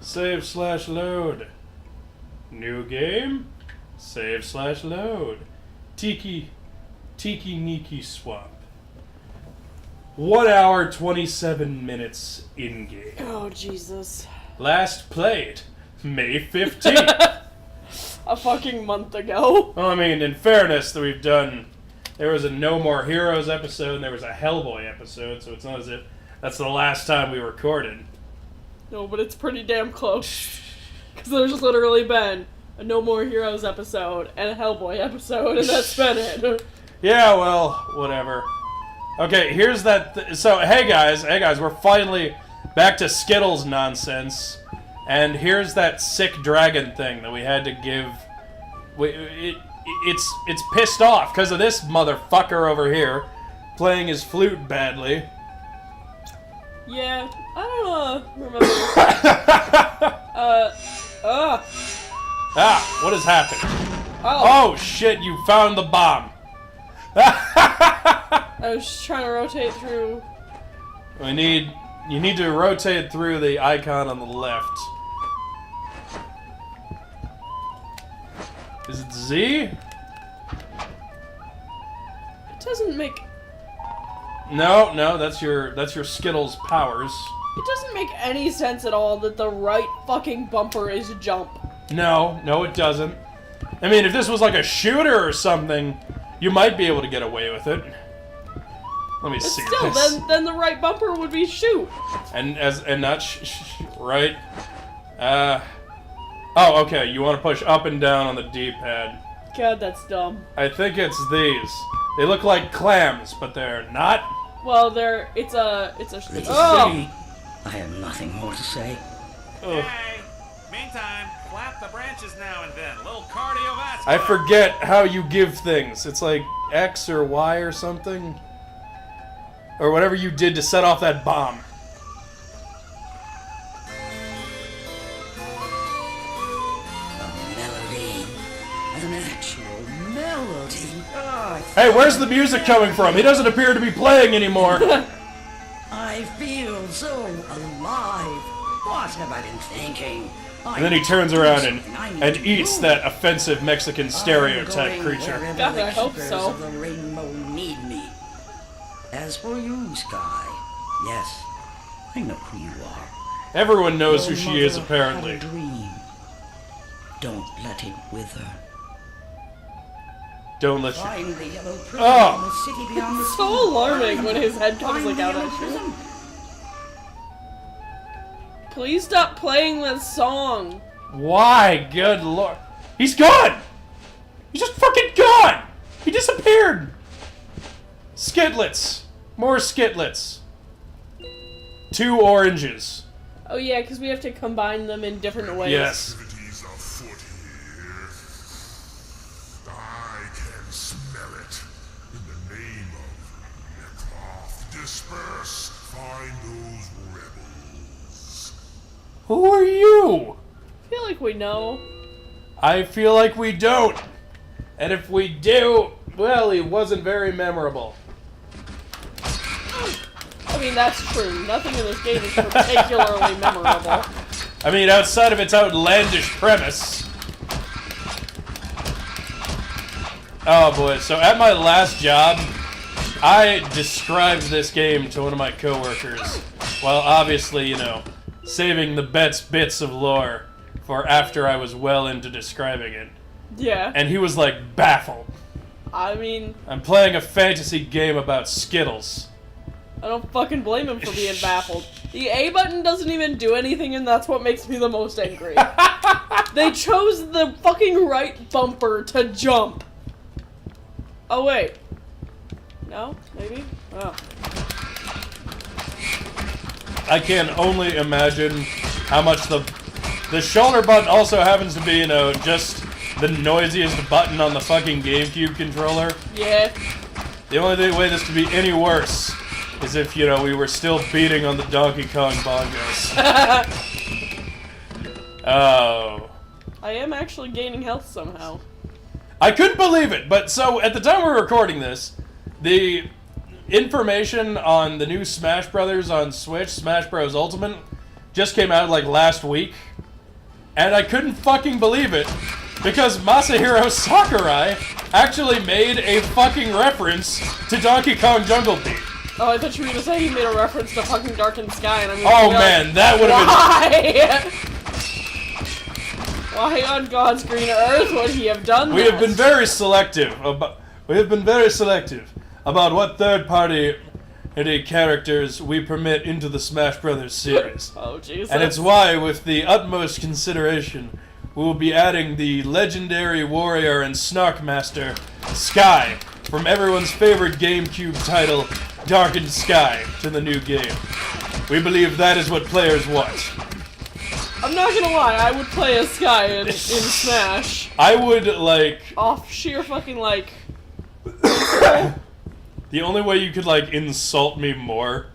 Save/load. New game. Save/load. Tiki Niki swap. 1 hour 27 minutes in game. Oh Jesus. Last played May 15th. A fucking month ago. Well, I mean, in fairness, that we've done. There was a No More Heroes episode and there was a Hellboy episode, so it's not as if that's the last time we recorded. No, but it's pretty damn close. Because there's literally been a No More Heroes episode and a Hellboy episode, and that's been it. Yeah, well, whatever. Okay, here's that. So, hey guys, we're finally back to Skittles nonsense. And here's that sick dragon thing that we had to give. It's pissed off because of this motherfucker over here playing his flute badly. Yeah, I don't remember. What has happened? Oh shit, you found the bomb. I was just trying to rotate through. You need to rotate through the icon on the left. Is it Z? It doesn't make... No, that's your Skittles powers. It doesn't make any sense at all that the right fucking bumper is jump. No, it doesn't. I mean, if this was like a shooter or something, you might be able to get away with it. Let me see Still, this. then the right bumper would be shoot. And not right. Oh, okay. You want to push up and down on the D-pad. God, that's dumb. I think it's these. They look like clams, but they're not. Well, it's a I have nothing more to say. Ugh. Hey, meantime, flap the branches now and then. A little cardiovascular. I forget how you give things. It's like X or Y or something. Or whatever you did to set off that bomb. An actual melody. Hey, where's the music coming from? He doesn't appear to be playing anymore. I feel so alive. What have I been thinking? And then he turns around and eats that offensive Mexican stereotype creature. God, I hope so. Of the rainbow need me. As for you, Skye, yes, I know who you are. Everyone knows who Your she is, mother apparently. had a dream. Don't let it wither. Don't let you... Find the yellow prism Oh. in the city beyond the sea. So alarming when his head comes Find like the out yellow at you. prism. Please stop playing this song. Why? Good lord. He's gone! He's just fucking gone! He disappeared! Skitlets. More skitlets. 2 oranges. Oh yeah, because we have to combine them in different ways. Yes. Activities afoot here. I can smell it. In the name of Necroft, disperse. Find those rebels. Who are you? I feel like we know. I feel like we don't. And if we do, well, he wasn't very memorable. I mean, that's true. Nothing in this game is particularly memorable. I mean, outside of its outlandish premise. Oh boy, so at my last job, I described this game to one of my coworkers. Well, obviously, you know, saving the bits of lore for after I was well into describing it. Yeah. And he was like baffled. I mean, I'm playing a fantasy game about Skittles. I don't fucking blame him for being baffled. The A button doesn't even do anything, and that's what makes me the most angry. They chose the fucking right bumper to jump. Oh, wait. No? Maybe? Oh. I can only imagine how much the shoulder button also happens to be, you know, just the noisiest button on the fucking GameCube controller. Yeah. The only way this could be any worse is if, you know, we were still beating on the Donkey Kong bongos. Oh. I am actually gaining health somehow. I couldn't believe it, but so at the time we were recording this, the information on the new Smash Brothers on Switch, Smash Bros. Ultimate, just came out like last week. And I couldn't fucking believe it, because Masahiro Sakurai actually made a fucking reference to Donkey Kong Jungle Beat. Oh, I thought you were gonna say he made a reference to fucking Darkened Skye, and I'm Oh man, that would have been. Why on God's green earth would he have done been... We this? have been very selective about... what third-party characters we permit into the Smash Brothers series. Oh, Jesus. And it's why, with the utmost consideration, we will be adding the legendary warrior and snark master, Skye, from everyone's favorite GameCube title, Darkened Skye, to the new game. We believe that is what players want. I'm not gonna lie, I would play as Skye in Smash. I would, like... Off sheer fucking, like... The only way you could, like, insult me more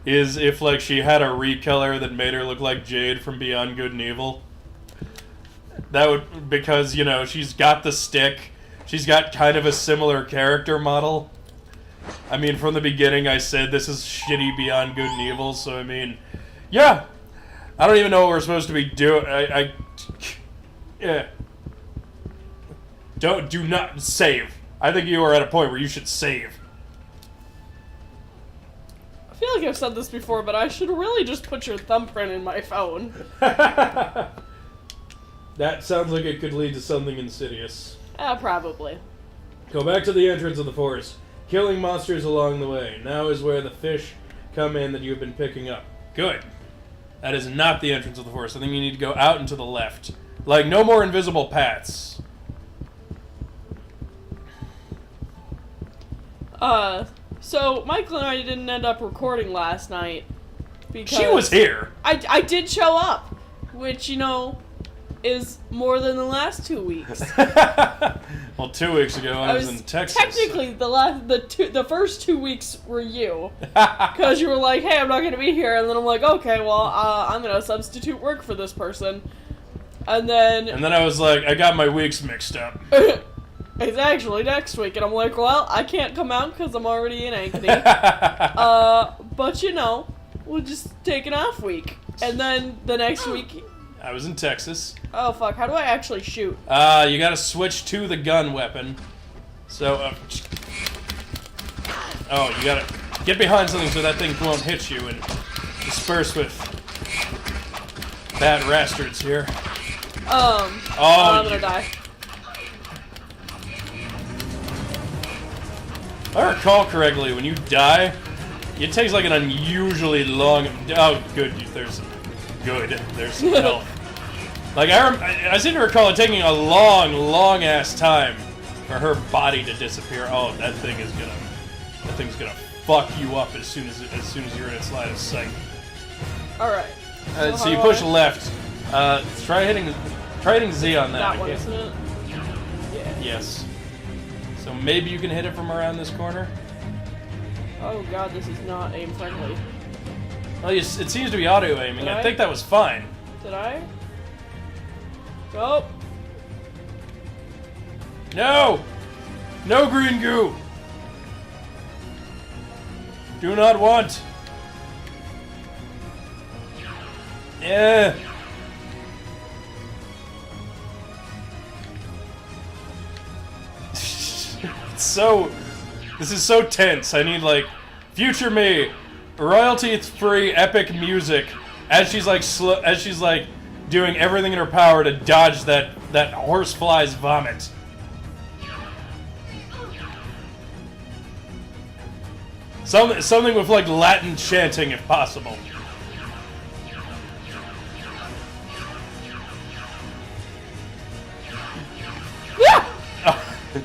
is if, like, she had a recolor that made her look like Jade from Beyond Good and Evil. That would... Because, you know, she's got the stick. She's got kind of a similar character model. I mean, from the beginning I said this is shitty Beyond Good and Evil, so I mean... Yeah! I don't even know what we're supposed to be doing. Yeah. Do not save. I think you are at a point where you should save. I feel like I've said this before, but I should really just put your thumbprint in my phone. That sounds like it could lead to something insidious. Probably. Go back to the entrance of the forest. Killing monsters along the way. Now is where the fish come in that you have been picking up. Good. That is not the entrance of the forest. I think you need to go out and to the left. Like, no more invisible paths. So Michael and I didn't end up recording last night because She was here. I did show up, which, you know, is more than the last 2 weeks. Well, 2 weeks ago I was in Texas. Technically, the first 2 weeks were you, because you were like, "Hey, I'm not going to be here," and then I'm like, "Okay, well, I'm going to substitute work for this person," and then I was like, I got my weeks mixed up. it's actually next week, and I'm like, "Well, I can't come out because I'm already in Ankeny." But you know, we'll just take an off week, and then the next week. I was in Texas. Oh fuck! How do I actually shoot? You gotta switch to the gun weapon. So, oh, you gotta get behind something so that thing won't hit you and disperse with bad rastards here. I'm gonna die. If I recall correctly, when you die, it takes like an unusually long... Oh, good, there's some health. Like, I seem to recall it taking a long-ass time for her body to disappear. Oh, that thing's gonna fuck you up as soon as you're in its line of sight. Alright. So you push left. Try hitting Z on that. That one, isn't it? Yeah. Yes. So maybe you can hit it from around this corner? Oh god, this is not aim friendly. Well, it seems to be auto-aiming. I think that was fine. Did I? Go! No! No green goo! Do not want! Yeah! This is so tense. I need, like, future me, royalty-free epic music as she's like doing everything in her power to dodge that horsefly's vomit. Something with, like, Latin chanting if possible.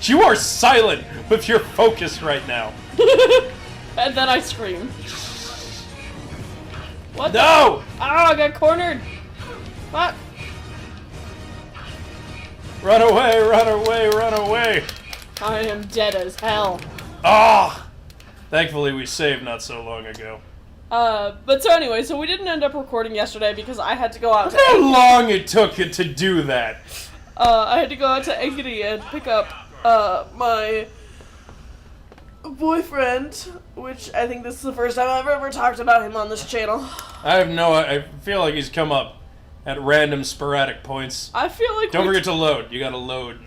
You are silent with your focus right now. And then I scream. What? No! Oh, I got cornered. What? Run away, run away, run away. I am dead as hell. Ah! Thankfully we saved not so long ago. But so anyway, so we didn't end up recording yesterday because I had to go out to How long it took it to do that? I had to go out to Ankeny and pick up, my boyfriend, which I think this is the first time I've ever talked about him on this channel. I feel like he's come up at random sporadic points. I feel like Don't forget to load. You gotta load.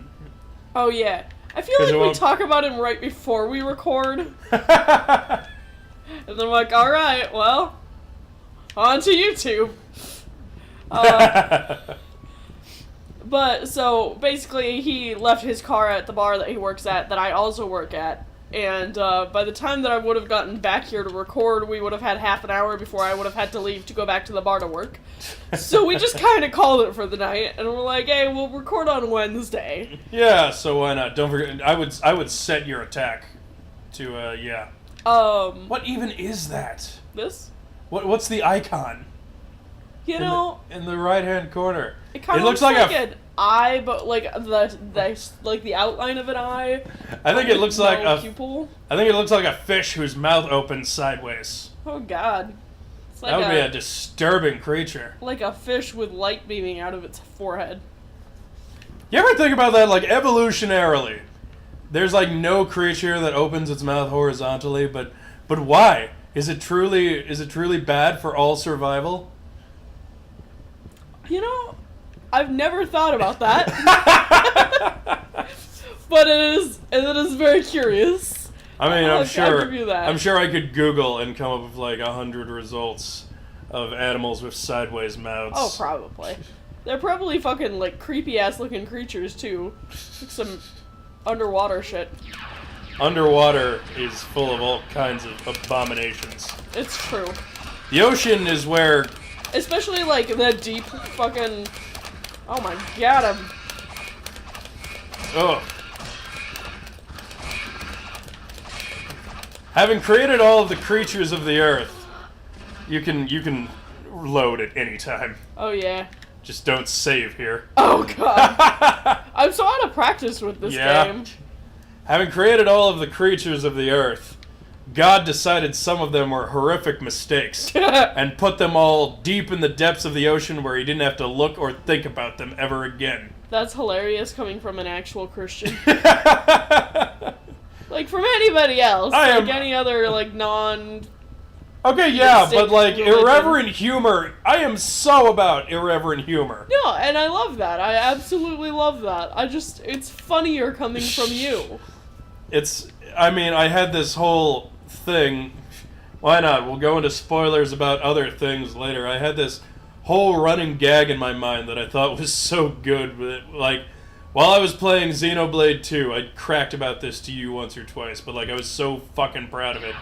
Oh yeah. I feel 'Cause it like we won't- talk about him right before we record. And then I'm like, alright, well, on to YouTube. But, so, basically, he left his car at the bar that he works at, that I also work at. And by the time that I would have gotten back here to record, we would have had half an hour before I would have had to leave to go back to the bar to work. So we just kind of called it for the night, and we're like, hey, we'll record on Wednesday. Yeah, so why not? Don't forget, I would set your attack to, yeah. What even is that? This? What's the icon? You know, in the right-hand corner. it kind of looks like an eye, but like the outline of an eye. I think it looks like a pupil. I think it looks like a fish whose mouth opens sideways. Oh God, it's like That would be a disturbing creature. like a fish with light beaming out of its forehead. You ever think about that, like, evolutionarily? There's, like, no creature that opens its mouth horizontally, but why? Is it truly bad for all survival? You know, I've never thought about that. But it is very curious. I mean, I'll I'm sure give you that. I'm sure I could Google and come up with, like, 100 results of animals with sideways mouths. Oh, probably. They're probably fucking, like, creepy-ass looking creatures, too. Like some underwater shit. Underwater is full of all kinds of abominations. It's true. The ocean is where... Especially, like, the deep fucking... Oh my God, Ugh. Having created all of the creatures of the earth, you can load at any time. Oh, yeah. Just don't save here. Oh, God. I'm so out of practice with this game. Having created all of the creatures of the earth, God decided some of them were horrific mistakes and put them all deep in the depths of the ocean where he didn't have to look or think about them ever again. That's hilarious coming from an actual Christian. Like, from anybody else. Like, any other, like, non... Okay, yeah, Mistake but, like, religion. irreverent humor... I am so about irreverent humor. No, and I love that. I absolutely love that. it's funnier coming from you. I mean, I had this whole thing... Why not? We'll go into spoilers about other things later. I had this whole running gag in my mind that I thought was so good. Like, while I was playing Xenoblade 2, I cracked about this to you once or twice, but, like, I was so fucking proud of it.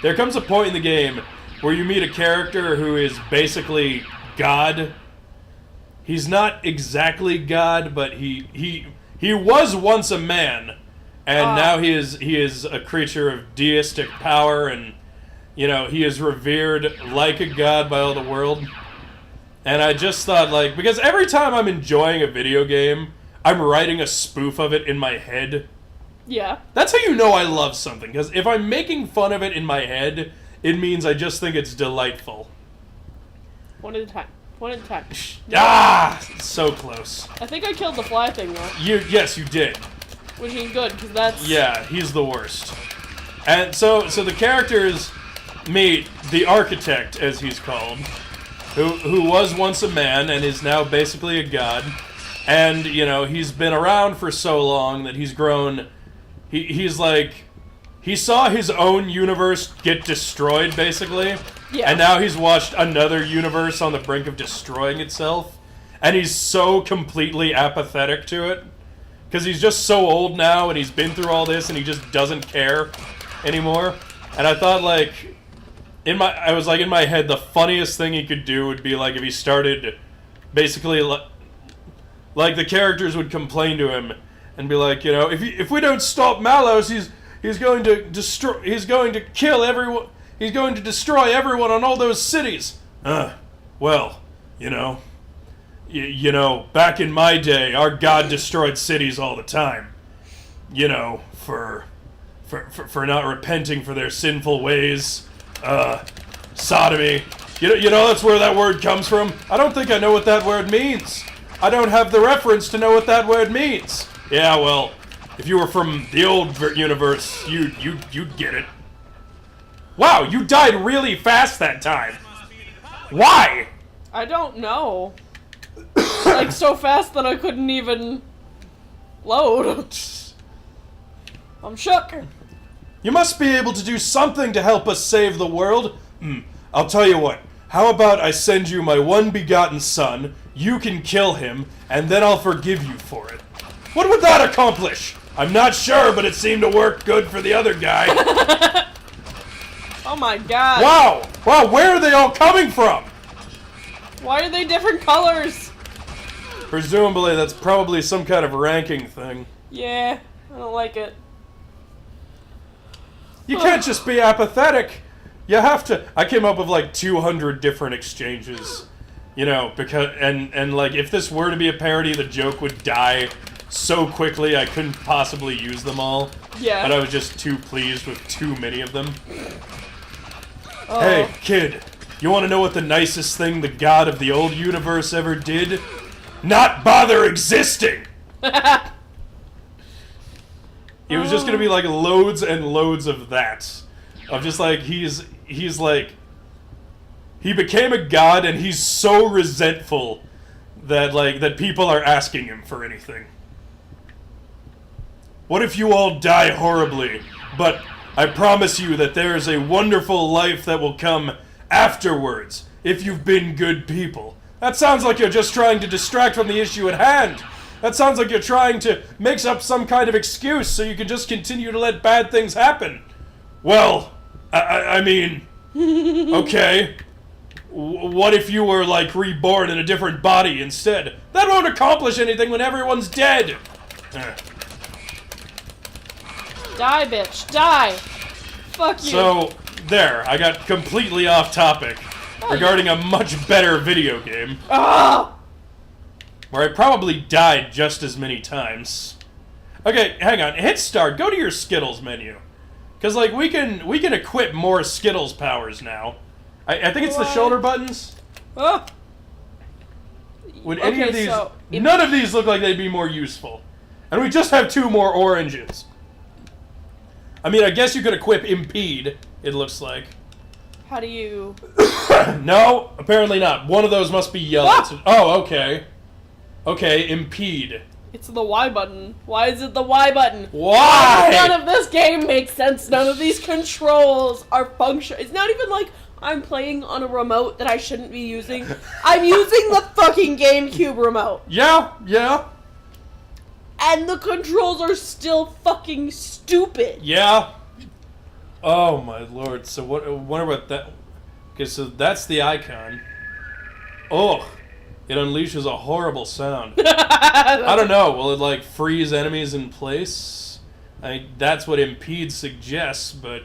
There comes a point in the game where you meet a character who is basically God. He's not exactly God, but he was once a man, and now he is a creature of deistic power, and, you know, he is revered like a god by all the world. And I just thought, like, because every time I'm enjoying a video game, I'm writing a spoof of it in my head. Yeah. That's how you know I love something, because if I'm making fun of it in my head, it means I just think it's delightful. One at a time. One at a time. Ah! So close. I think I killed the fly thing, though. Yes, you did. Which is good, because that's... Yeah, he's the worst. And so the characters meet the architect, as he's called, who was once a man and is now basically a god. And, you know, he's been around for so long that he's grown... He's like... He saw his own universe get destroyed, basically. Yeah. And now he's watched another universe on the brink of destroying itself. And he's so completely apathetic to it. Because he's just so old now, and he's been through all this, and he just doesn't care anymore. And I thought, like... I was like, in my head, the funniest thing he could do would be, like, if he started... Basically, like, the characters would complain to him and be like, you know, if we don't stop Malos, he's going to kill everyone. He's going to destroy everyone on all those cities. Well, you know, you know, back in my day, our god destroyed cities all the time. You know, for not repenting for their sinful ways, sodomy. You know that's where that word comes from. I don't think I know what that word means. I don't have the reference to know what that word means. Yeah, well, if you were from the old universe, you'd get it. Wow, you died really fast that time. Why? I don't know. like so fast that I couldn't even load. I'm shook. You must be able to do something to help us save the world. I'll tell you what. How about I send you my one begotten son, you can kill him, and then I'll forgive you for it. What would that accomplish? I'm not sure, but it seemed to work good for the other guy. Oh my god. Wow! Wow, where are they all coming from? Why are they different colors? Presumably that's probably some kind of ranking thing. Yeah, I don't like it. You can't just be apathetic. You have to. I came up with like 200 different exchanges. You know, because and like if this were to be a parody, the joke would die so quickly I couldn't possibly use them all. Yeah. But I was just too pleased with too many of them. Oh. Hey, kid, you want to know what the nicest thing the god of the old universe ever did? Not bother existing! It was just gonna be like loads and loads of that. Of just like, he's like, he became a god and he's so resentful that like, that people are asking him for anything. What if you all die horribly, but I promise you that there is a wonderful life that will come afterwards, if you've been good people. That sounds like you're just trying to distract from the issue at hand. That sounds like you're trying to make up some kind of excuse so you can just continue to let bad things happen. Well, I mean, okay. What if you were, like, reborn in a different body instead? That won't accomplish anything when everyone's dead. Die, bitch. Die. Fuck you. So, there. I got completely off topic regarding a much better video game. Ah! Where I probably died just as many times. Okay, hang on. Hit start. Go to your Skittles menu. Because, like, we can equip more Skittles powers now. I think it's the shoulder buttons. Oh. Would any of these... so none of these look like they'd be more useful. And we just have 2 more oranges. I mean, I guess you could equip Impede, it looks like. How do you... No, apparently not. One of those must be yellow. Ah! Oh, okay. Okay, Impede. It's the Y button. Why is it the Y button? Why? None of this game makes sense. None of these controls are function. It's not even like I'm playing on a remote that I shouldn't be using. I'm using the fucking GameCube remote. Yeah, yeah. And the controls are still fucking stupid. Yeah. Oh my lord. So what? I wonder what that. Okay, so that's the icon. Oh, it unleashes a horrible sound. I don't know. Will it like freeze enemies in place? That's what Impede suggests, but